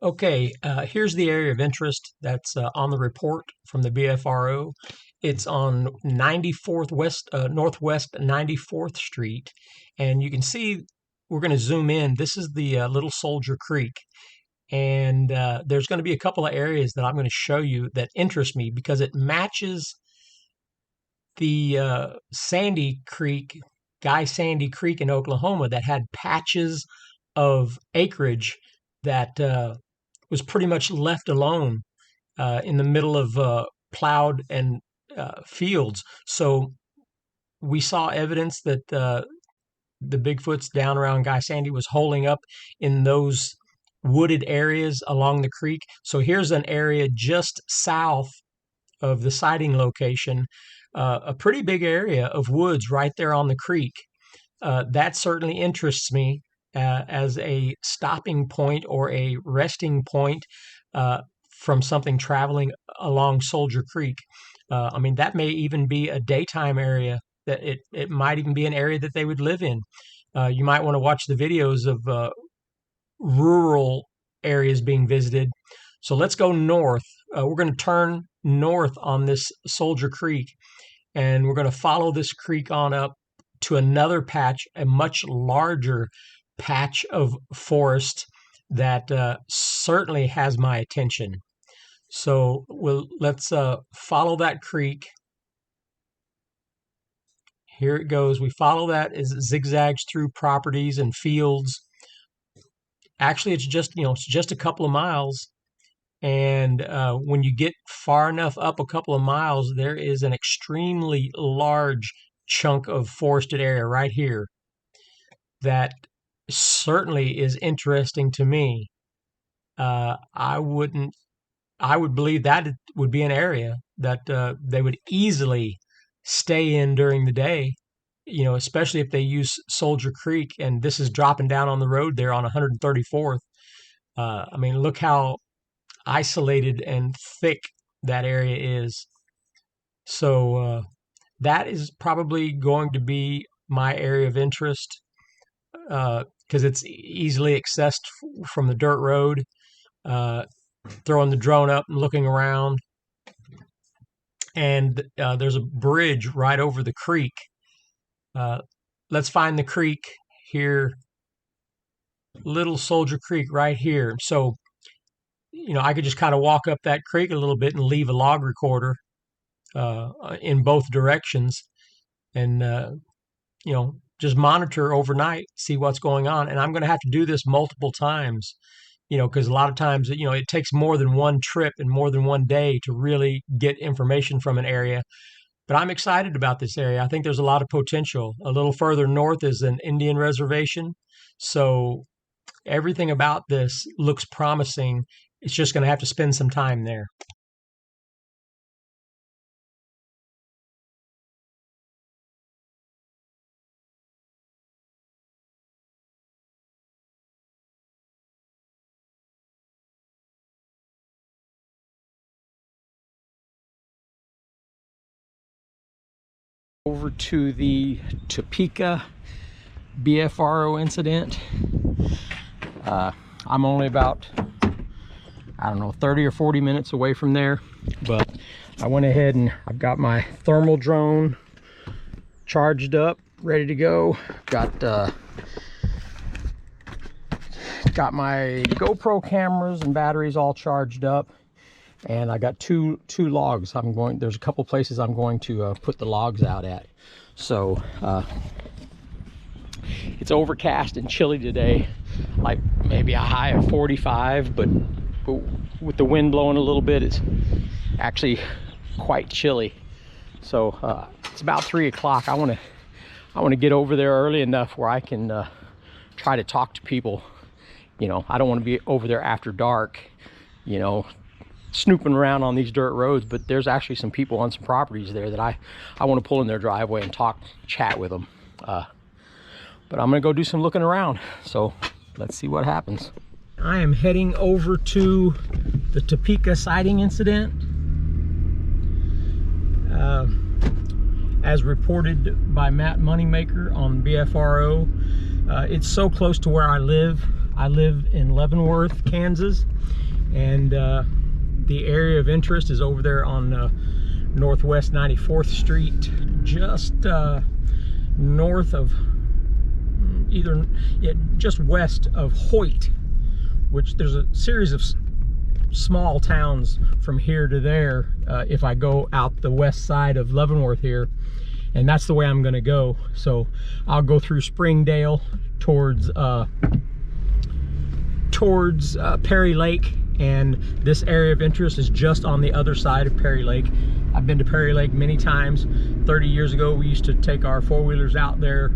Okay, here's the area of interest that's on the report from the BFRO. It's on 94th West, Northwest 94th Street, and you can see we're going to zoom in. This is the Little Soldier Creek, and there's going to be a couple of areas that I'm going to show you that interest me because it matches the Sandy Creek, Sandy Creek in Oklahoma that had patches of acreage that was pretty much left alone in the middle of plowed and fields. So we saw evidence that the Bigfoots down around Guy Sandy was holing up in those wooded areas along the creek. So here's an area just south of the sighting location, a pretty big area of woods right there on the creek. That certainly interests me as a stopping point or a resting point from something traveling along Soldier Creek. I mean, that may even be a daytime area. That it might even be an area that they would live in. You might want to watch the videos of rural areas being visited. So let's go north. We're going to turn north on this Soldier Creek, and we're going to follow this creek on up to another patch, a much larger patch of forest that certainly has my attention. So let's follow that creek. Here it goes. We follow that as it zigzags through properties and fields. Actually, it's just a couple of miles. And when you get far enough up a couple of miles, there is an extremely large chunk of forested area right here that certainly is interesting to me. I would believe that it would be an area that they would easily stay in during the day, especially if they use Soldier Creek, and this is dropping down on the road there on 134th. I mean, look how isolated and thick that area is. So that is probably going to be my area of interest because it's easily accessed from the dirt road. Throwing the drone up and looking around, and there's a bridge right over the creek. Let's find the creek here, Little Soldier Creek right here. So I could just kind of walk up that creek a little bit and leave a log recorder in both directions, and just monitor overnight, see what's going on. And I'm going to have to do this multiple times, because a lot of times, it takes more than one trip and more than one day to really get information from an area. But I'm excited about this area. I think there's a lot of potential. A little further north is an Indian reservation. So everything about this looks promising. It's just going to have to spend some time there. Over to the Topeka BFRO incident. I'm only about, 30 or 40 minutes away from there, but I went ahead and I've got my thermal drone charged up, ready to go. Got my GoPro cameras and batteries all charged up. And I got two logs. There's a couple places I'm going to put the logs out at. So it's overcast and chilly today, like maybe a high of 45, but with the wind blowing a little bit, it's actually quite chilly. So it's about 3 o'clock. I want to get over there early enough where I can try to talk to people. I don't want to be over there after dark, snooping around on these dirt roads, but there's actually some people on some properties there that I want to pull in their driveway and chat with them. But I'm gonna go do some looking around, so let's see what happens. I am heading over to the Topeka sighting incident, as reported by Matt Moneymaker on BFRO. It's so close to where I live. I live in Leavenworth, Kansas, and the area of interest is over there on Northwest 94th Street, just north of just west of Hoyt, which there's a series of small towns from here to there if I go out the west side of Leavenworth here, and that's the way I'm gonna go. So I'll go through Springdale towards Perry Lake, and this area of interest is just on the other side of Perry Lake. I've been to Perry Lake many times. 30 years ago, we used to take our four-wheelers out there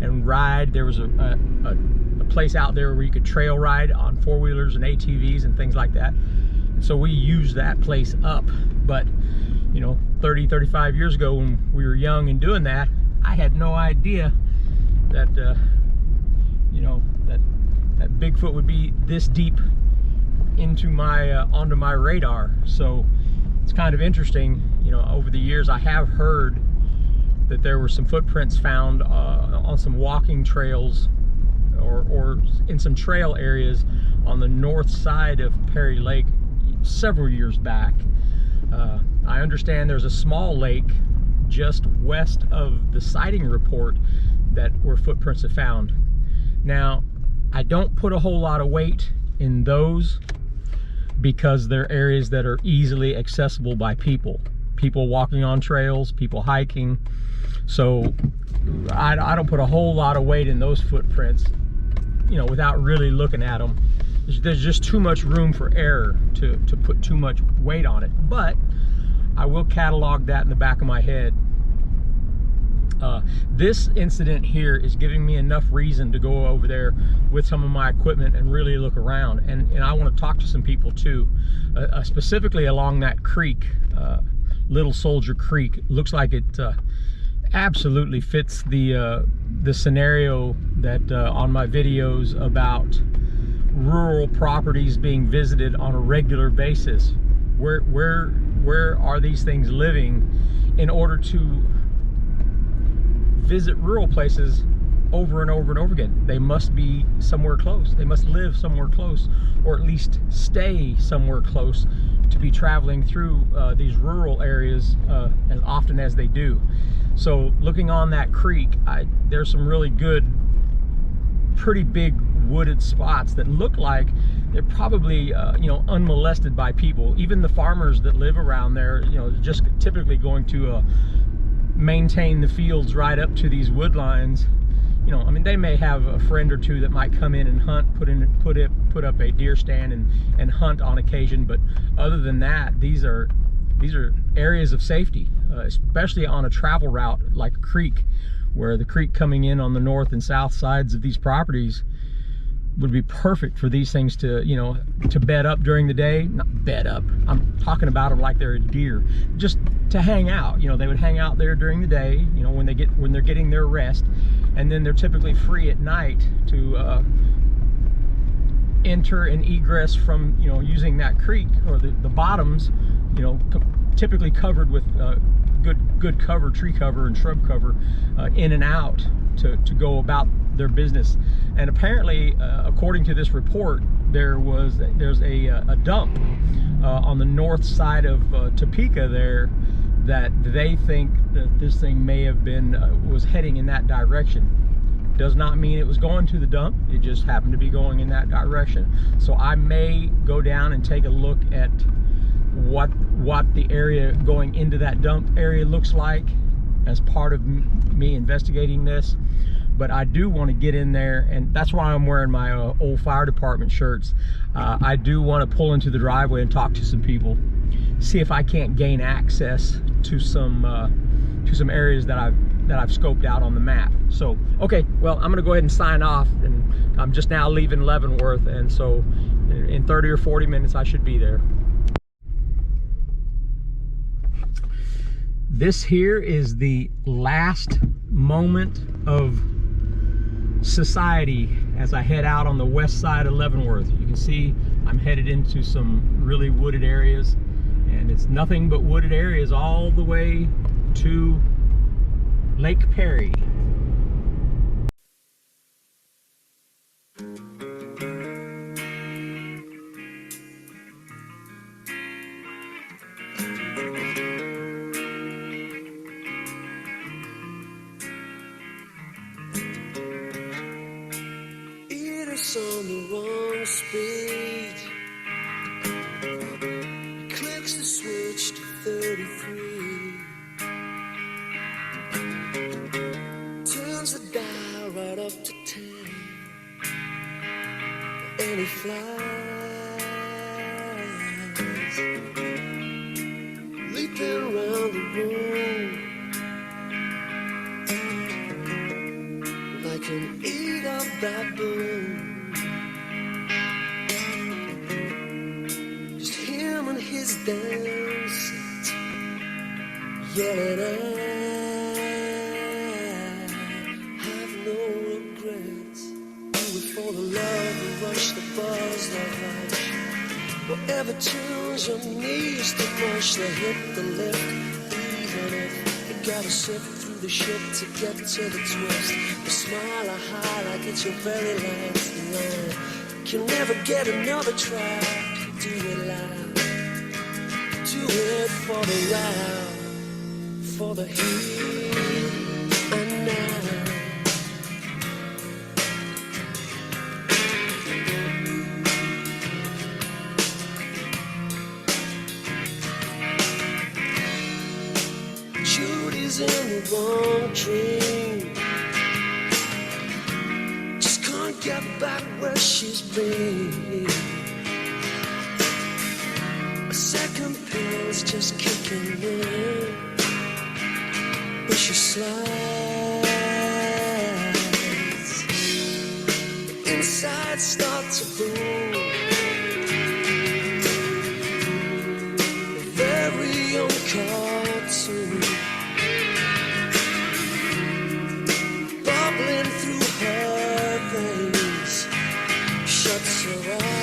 and ride. There was a place out there where you could trail ride on four-wheelers and ATVs and things like that. And so we used that place up. But, you know, 30, 35 years ago when we were young and doing that, I had no idea that, you know, that Bigfoot would be this deep into my, onto my radar. So it's kind of interesting. You know, over the years I have heard that there were some footprints found on some walking trails or in some trail areas on the north side of Perry Lake several years back. I understand there's a small lake just west of the sighting report where footprints are found. Now, I don't put a whole lot of weight in those because they're areas that are easily accessible by people walking on trails, people hiking. So I don't put a whole lot of weight in those footprints, you know, without really looking at them. There's just too much room for error to put too much weight on it. But I will catalog that in the back of my head. This incident here is giving me enough reason to go over there with some of my equipment and really look around. And I want to talk to some people too, specifically along that creek, Little Soldier Creek. Looks like it absolutely fits the scenario that on my videos about rural properties being visited on a regular basis. Where are these things living in order to visit rural places over and over and over again? They must be somewhere close. They must live somewhere close, or at least stay somewhere close to be traveling through these rural areas as often as they do. So looking on that creek, there's some really good, pretty big wooded spots that look like they're probably you know, unmolested by people. Even the farmers that live around there, you know, just typically going to maintain the fields right up to these wood lines. You know, I mean, they may have a friend or two that might come in and hunt, put up a deer stand and hunt on occasion, but other than that, these are areas of safety, especially on a travel route like a creek, where the creek coming in on the north and south sides of these properties would be perfect for these things to, you know, to bed up during the day. Not bed up, I'm talking about them like they're a deer, just to hang out. You know, they would hang out there during the day, you know, when they're getting their rest, and then they're typically free at night to enter and egress from, you know, using that creek or the bottoms, you know, typically covered with good cover, tree cover and shrub cover, in and out to go about their business. And apparently, according to this report, there's a dump on the north side of Topeka there, that they think that this thing may have been was heading in that direction. Does not mean it was going to the dump, it just happened to be going in that direction. So I may go down and take a look at what the area going into that dump area looks like as part of me investigating this. But I do want to get in there, and that's why I'm wearing my old fire department shirts. I do want to pull into the driveway and talk to some people, see if I can't gain access to some areas that I've scoped out on the map. So, okay, well, I'm gonna go ahead and sign off, and I'm just now leaving Leavenworth, and so in 30 or 40 minutes I should be there. This here is the last moment of society as I head out on the west side of Leavenworth. You can see I'm headed into some really wooded areas, and it's nothing but wooded areas all the way to Lake Perry. On the wrong speed, clicks the switch to 33, turns the dial right up to 10, and he flies, leaping around the room like an eager baboon. His dance set, yelling, I have no regrets. Do it for the love, the rush, the buzz, the hush. Whatever tunes your knees to mush, the hit, the lift, even if you gotta sift through the shit to get to the twist. The smile, a high like it's your very last line. You'll never get another try. Do it live. Do it for the ride, for the here and now. Judy's in the wrong dream, just can't get back where she's been. Second pill's just kicking in, but she slides. The inside starts to boom. A very young cartoon, bubbling through her veins, shuts her eyes.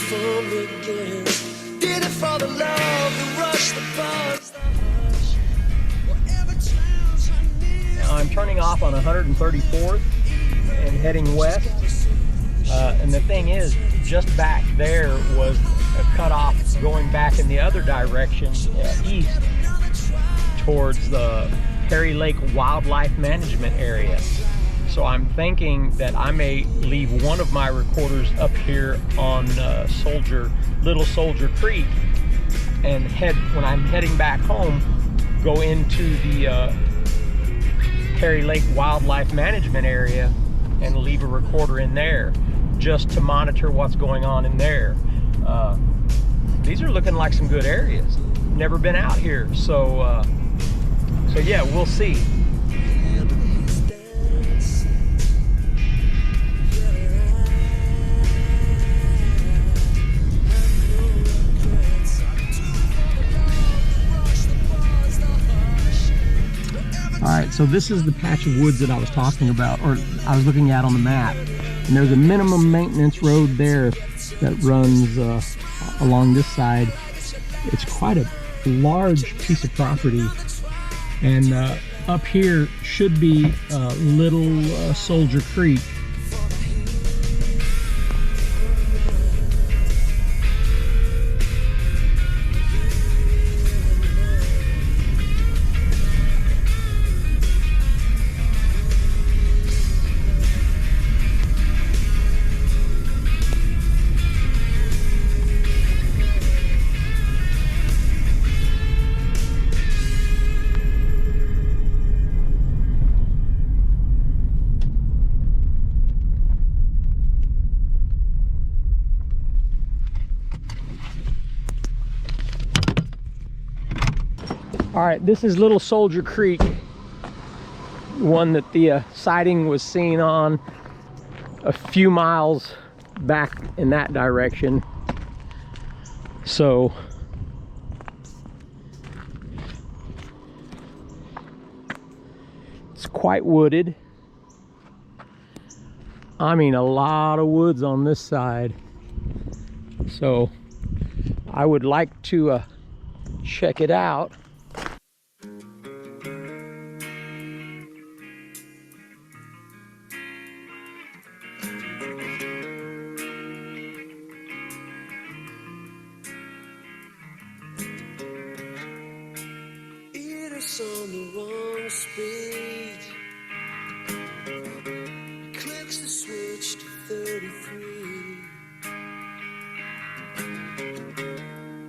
Fun begins. Did it for the love, the rush, the buzz, the hush. Whatever drowns her near. Now I'm turning off on 134th and heading west. And the thing is, just back there was a cutoff going back in the other direction, east, towards the Perry Lake Wildlife Management Area. So I'm thinking that I may leave one of my recorders up here on Little Soldier Creek, and when I'm heading back home, go into the Perry Lake Wildlife Management Area and leave a recorder in there, just to monitor what's going on in there. These are looking like some good areas. Never been out here, so yeah, we'll see. Alright, so this is the patch of woods that I was talking about, or I was looking at on the map. And there's a minimum maintenance road there that runs along this side. It's quite a large piece of property. And up here should be Little Soldier Creek. All right, this is Little Soldier Creek, one that the sighting was seen on a few miles back in that direction. So it's quite wooded. I mean, a lot of woods on this side. So I would like to check it out. heart's on the wrong speed. Clicks the switch to 33.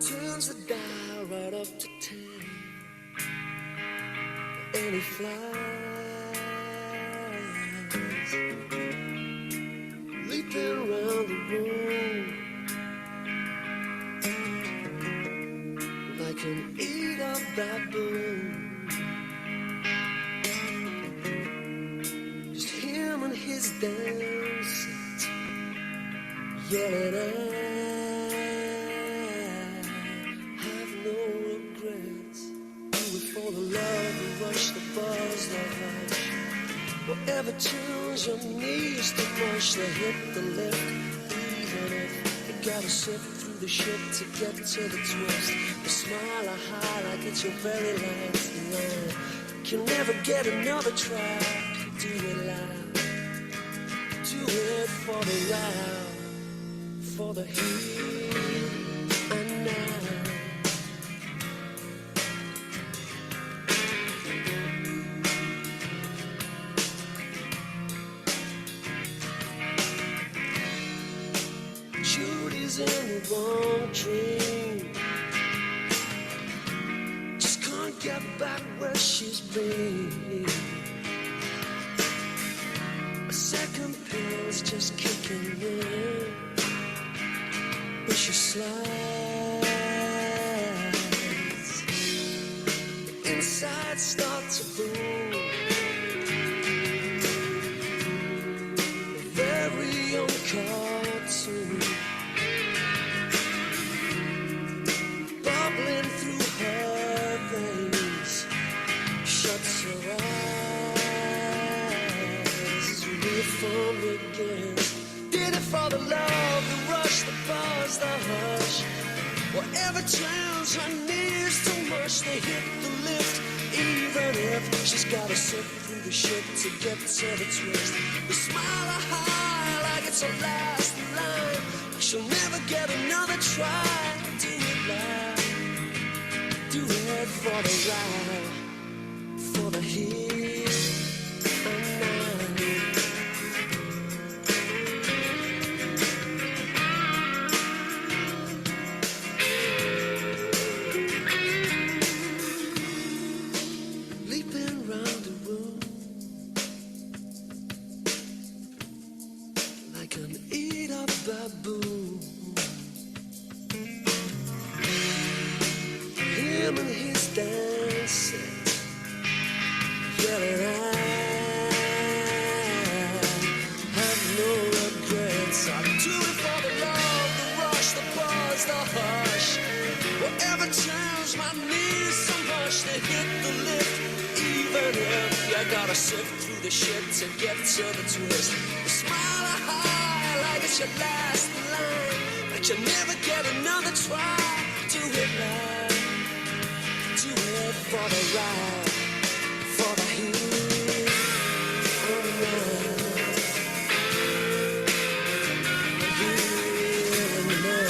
Turns the dial right up to 10. And he flies, leaping around the room like an eat-up baboon. Just him and his damn set, yelling, I have no regrets. Do it for the love and rush the buzz, the hush. Whatever tunes your knees to mush, they hit the lift. Even if you gotta sift through the shit to get to the twist. The smile I high like it's your very last line. You'll never get another try. Do it loud. Do it for the ride, for the here and now. Judy's in the wrong dream. Just can't get back where she's been. A second pill's just kicking in. But she slides. The inside starts to boom. A very young cartoon. Bubbling through her veins. Shuts her eyes. Real fun begins. Did it for the love, the rush, the buzz, the hush. Whatever turns her knees too much, they hit the lift. Even if she's gotta sift through the shit to get to the twist. The smile I high like it's her last line. She'll never get another try. Do it loud. Do it for the ride, for the here and now. Baboon. Him and his dancing, yelling, I have no regrets. I do it for the love, the rush, the buzz, the hush. Whatever turns my knees so much, they hit the lift. Even if you gotta sift through the shit to get to the twist. The smile I high like it's your last line, but you'll never get another try. Do it right, do it for the ride, for the here and now. Here and now.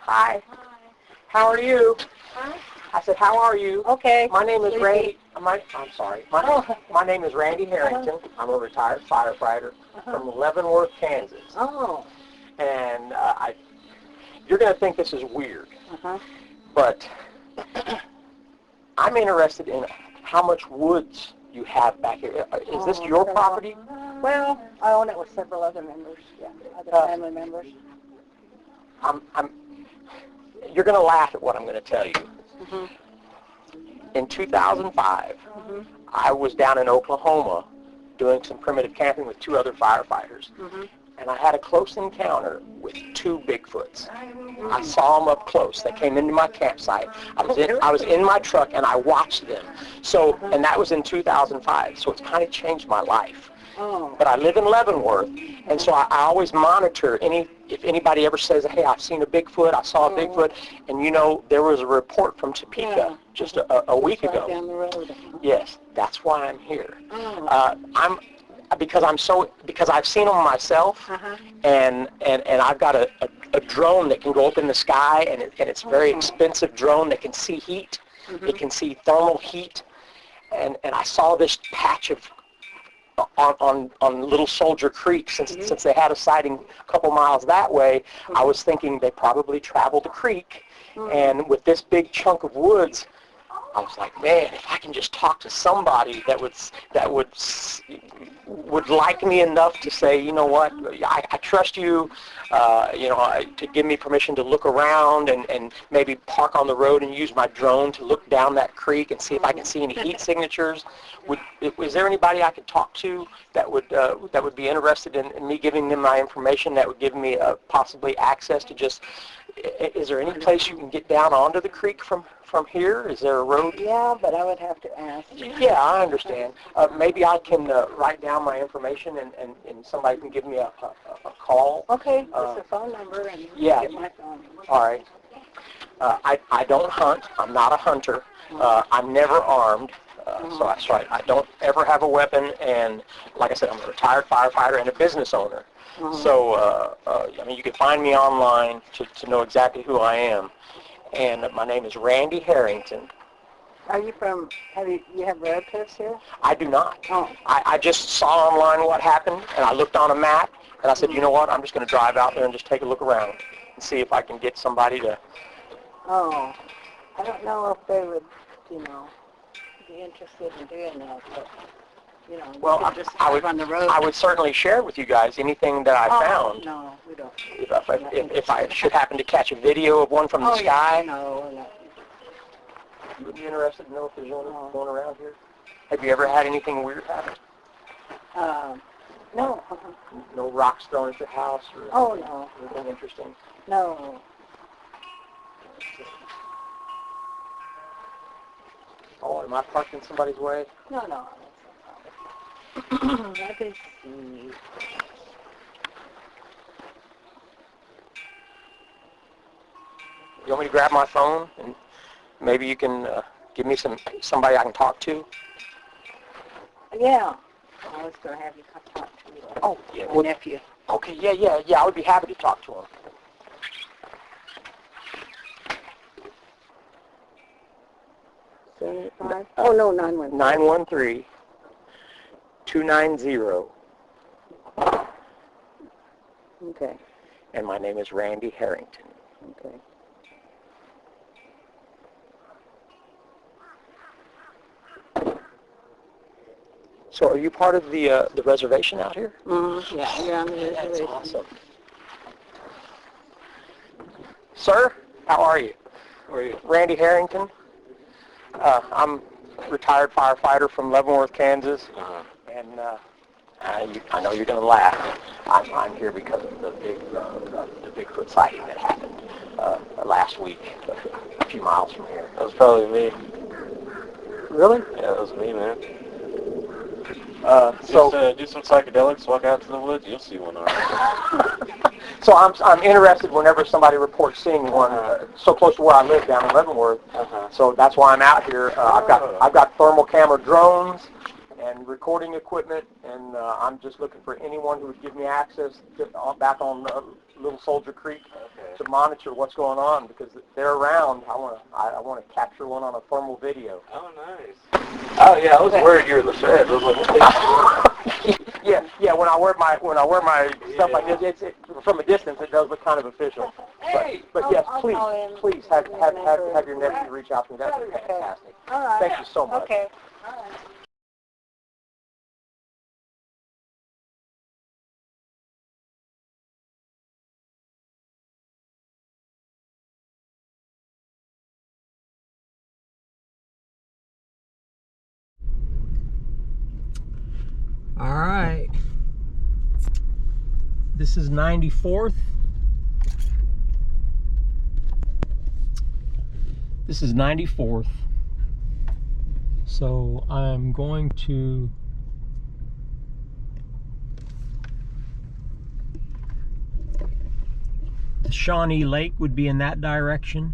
Hi. How are you? I said, how are you? Okay. My name is Randy. I'm sorry. My name is Randy Harrington. I'm a retired firefighter from Leavenworth, Kansas. Oh. And you're going to think this is weird, but I'm interested in how much woods you have back here. Is this your property? Well, I own it with several other members, other family members. You're going to laugh at what I'm going to tell you. In 2005, I was down in Oklahoma doing some primitive camping with 2 other firefighters. And I had a close encounter with 2 Bigfoots. I saw them up close. They came into my campsite. I was in my truck and I watched them. So, and that was in 2005. So it's kind of changed my life. But I live in Leavenworth, and so I always monitor if anybody ever says, hey, I've seen a Bigfoot, I saw a Bigfoot, and you know, there was a report from Topeka just a week ago. Down the road. Yes, that's why I'm here. Because I've seen them myself, and I've got a drone that can go up in the sky, and it's a very expensive drone that can see heat. It can see thermal heat, and I saw this patch of on Little Soldier Creek, since they had a sighting a couple miles that way. I was thinking they probably traveled the creek, and with this big chunk of woods, I was like, man, if I can just talk to somebody that would like me enough to say, you know what, I trust you, to give me permission to look around and maybe park on the road and use my drone to look down that creek and see if I can see any heat signatures. Is there anybody I could talk to that would be interested in me giving them my information, that would give me possibly access to just? Is there any place you can get down onto the creek from here? Is there a road? Yeah, but I would have to ask. Yeah, I understand. Maybe I can write down my information and somebody can give me a call. Okay, just a phone number and get my phone number. All right. I don't hunt. I'm not a hunter. I'm never armed. So I don't ever have a weapon. And like I said, I'm a retired firefighter and a business owner. So, you can find me online to know exactly who I am. And my name is Randy Harrington. Are you from, you have relatives here? I do not. Oh. I just saw online what happened, and I looked on a map, and I said, you know what, I'm just going to drive out there and just take a look around and see if I can get somebody to... Oh, I don't know if they would, be interested in doing that, but... Well, I would certainly share with you guys anything that I found. No, we don't. If I should happen to catch a video of one from the sky. No, no. You would be interested to know if there's one going around here? Have you ever had anything weird happen? No. No rocks thrown at your house? Or no. Anything interesting? No. Oh, am I parked in somebody's way? No. Let me see. You want me to grab my phone and maybe you can give me somebody I can talk to? Yeah. I was going to have you talk to my nephew. Okay, yeah. I would be happy to talk to him. Oh, no, 913. 913. 290. Okay. And my name is Randy Harrington. Okay. So are you part of the reservation out here? Yeah, you're on the reservation. That's awesome. Sir, how are you? How are you? Randy Harrington. I'm a retired firefighter from Leavenworth, Kansas. And I know you're going to laugh. I'm here because of the Bigfoot sighting that happened last week, a few miles from here. That was probably me. Really? Yeah, that was me, man. So do some psychedelics, walk out to the woods, you'll see one. All right. So I'm interested whenever somebody reports seeing one so close to where I live down in Leavenworth. So that's why I'm out here. I've got thermal camera drones and recording equipment, and I'm just looking for anyone who would give me access back on Little Soldier Creek to monitor what's going on because they're around. I want to capture one on a thermal video. Oh, nice. Oh, yeah, I was worried you were in the feds. I was like, yeah. When I wear my stuff like this, from a distance it does look kind of official. But yes, please have your nephew reach out to me. That'd be fantastic. All right. Thank you so much. Okay. All right. All right. This is 94th. This is 94th. So I'm going to the Shawnee Lake would be in that direction.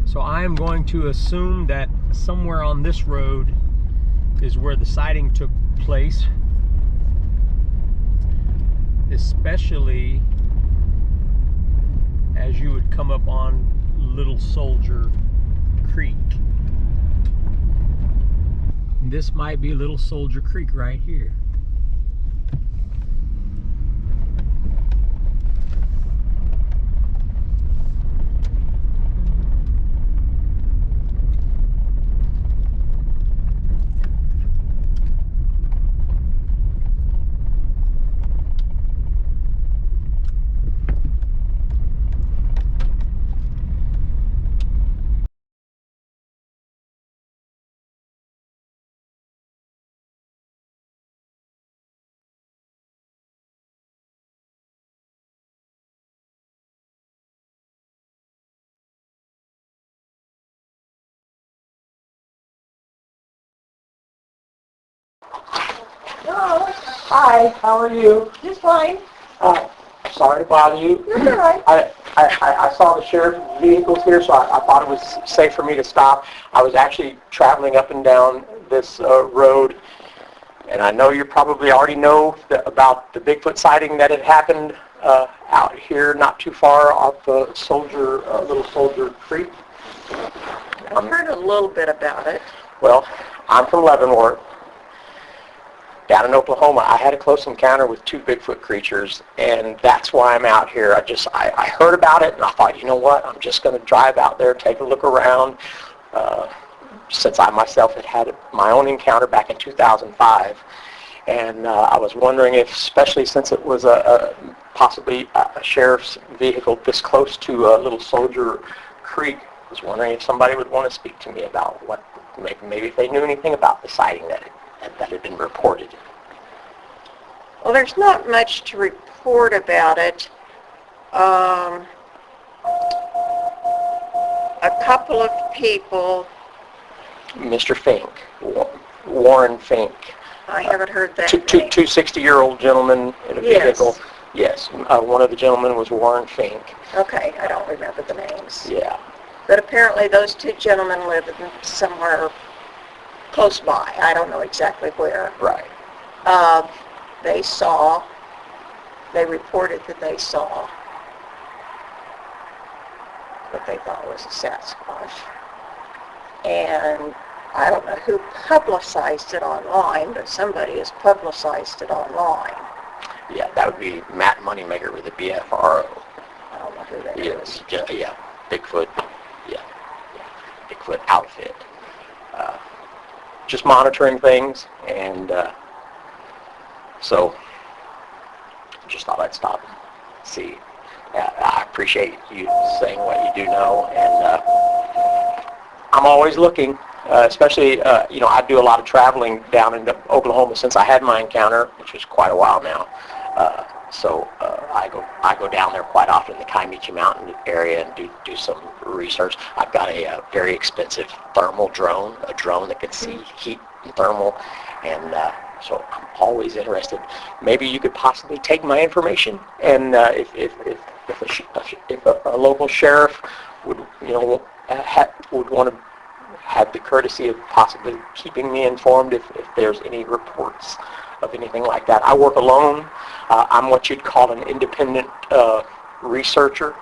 So I am going to assume that somewhere on this road is where the sighting took place, especially as you would come up on Little Soldier Creek. This might be Little Soldier Creek right here. Hello. Hi, how are you? Just fine. Sorry to bother you. You're all right. I saw the sheriff's vehicles here, so I thought it was safe for me to stop. I was actually traveling up and down this road, and I know you probably already know about the Bigfoot sighting that had happened out here not too far off Little Soldier Creek. I've heard a little bit about it. Well, I'm from Leavenworth. Down in Oklahoma, I had a close encounter with two Bigfoot creatures, and that's why I'm out here. I heard about it, and I thought, you know what, I'm just going to drive out there, take a look around, since I myself had my own encounter back in 2005. And I was wondering if, especially since it was possibly a sheriff's vehicle this close to Little Soldier Creek, I was wondering if somebody would want to speak to me about what, maybe if they knew anything about the sighting that had been reported. Well, there's not much to report about it. A couple of people. Mr. Fink, Warren Fink. I haven't heard that Two name. 60-year-old gentlemen in a Yes. vehicle. Yes, one of the gentlemen was Warren Fink. Okay, I don't remember the names. Yeah. But apparently those two gentlemen live somewhere close by. I don't know exactly where. Right. They reported that they saw what they thought was a Sasquatch. And I don't know who publicized it online, but somebody has publicized it online. Yeah, that would be Matt Moneymaker with the BFRO. I don't know who that is. Yeah, Bigfoot. Yeah, Bigfoot outfit. Just monitoring things, and so just thought I'd stop and see. I appreciate you saying what you do know, and I'm always looking, especially, I do a lot of traveling down into Oklahoma since I had my encounter, which was quite a while now. So I go down there quite often in the Kiamichi Mountain area and do some research. I've got a very expensive thermal drone, a drone that can see heat and thermal, and so I'm always interested. Maybe you could possibly take my information, and if a local sheriff would want to had the courtesy of possibly keeping me informed if there's any reports of anything like that. I work alone. I'm what you'd call an independent researcher.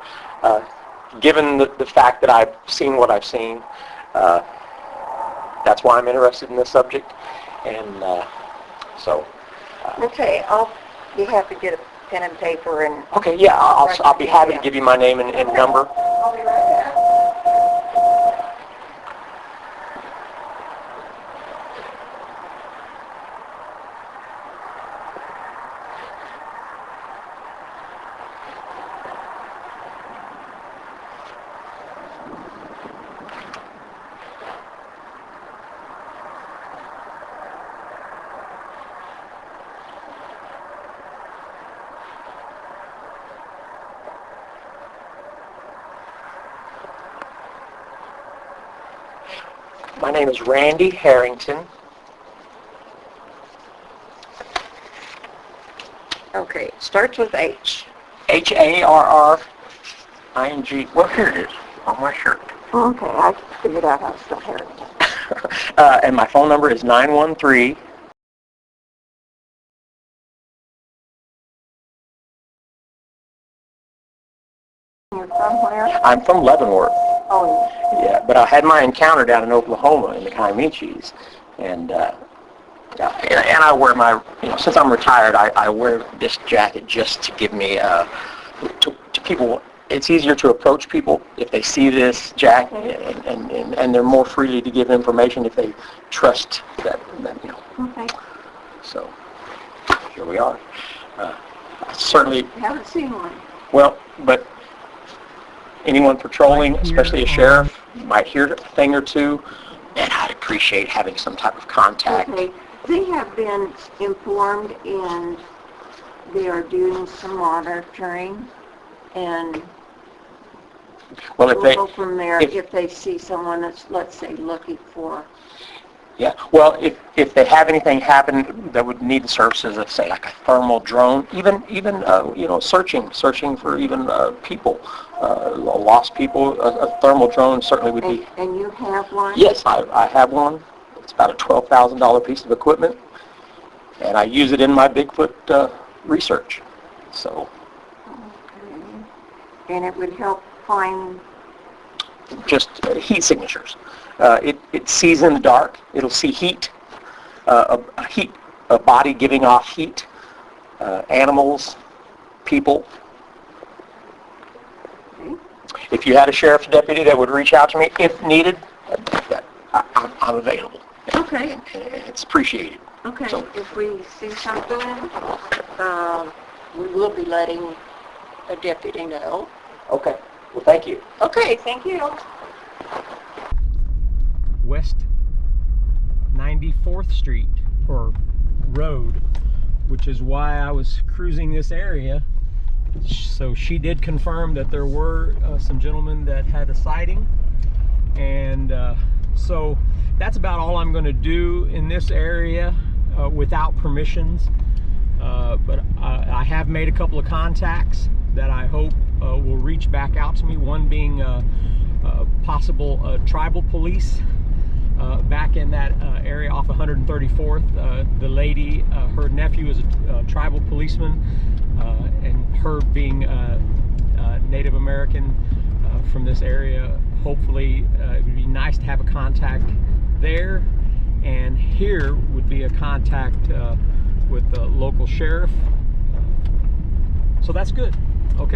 Given the fact that I've seen what I've seen, that's why I'm interested in this subject. And Okay, I'll be happy to get a pen and paper and... Okay, yeah, I'll be happy to give you my name and number. I'll be right back. My name is Randy Harrington. Okay, it starts with H. Harring. Well, here it is on my shirt. Okay, I figured out how to spell Harrington. And my phone number is 913. You're from where? I'm from Leavenworth. Oh, Yeah, but I had my encounter down in Oklahoma in the Comanches, and I wear my, since I'm retired, I wear this jacket just to give me to people. It's easier to approach people if they see this jacket, and they're more freely to give information if they trust that. okay. So here we are. Certainly. I haven't seen one. Well, but anyone patrolling, especially a sheriff, might hear a thing or two, and I'd appreciate having some type of contact. Okay, they have been informed and they are doing some monitoring, and Well, if we'll they, go from there if- if they see someone that's, let's say, looking for... yeah, well, if they have anything happen that would need the services of, say, like a thermal drone, even searching for even people, lost people, a thermal drone certainly would be. And you have one? Yes, I have one. It's about a $12,000 piece of equipment, and I use it in my Bigfoot research. So Okay. And it would help find... just heat signatures. It sees in the dark. It'll see heat, a body giving off heat, animals, people. Okay. If you had a sheriff's deputy that would reach out to me if needed, I'm available. Okay. It's appreciated. Okay, So- if we see something, we will be letting a deputy know. Okay. Well, thank you. Okay, thank you. West 94th Street, or road, which is why I was cruising this area. So she did confirm that there were some gentlemen that had a sighting, and so that's about all I'm going to do in this area without permissions. But I have made a couple of contacts that I hope will reach back out to me, one being possible tribal police back in that area off 134th. The lady, her nephew is a tribal policeman, and her being Native American from this area, hopefully it would be nice to have a contact there. And here would be a contact with the local sheriff. So that's good. Okay.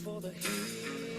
For the heat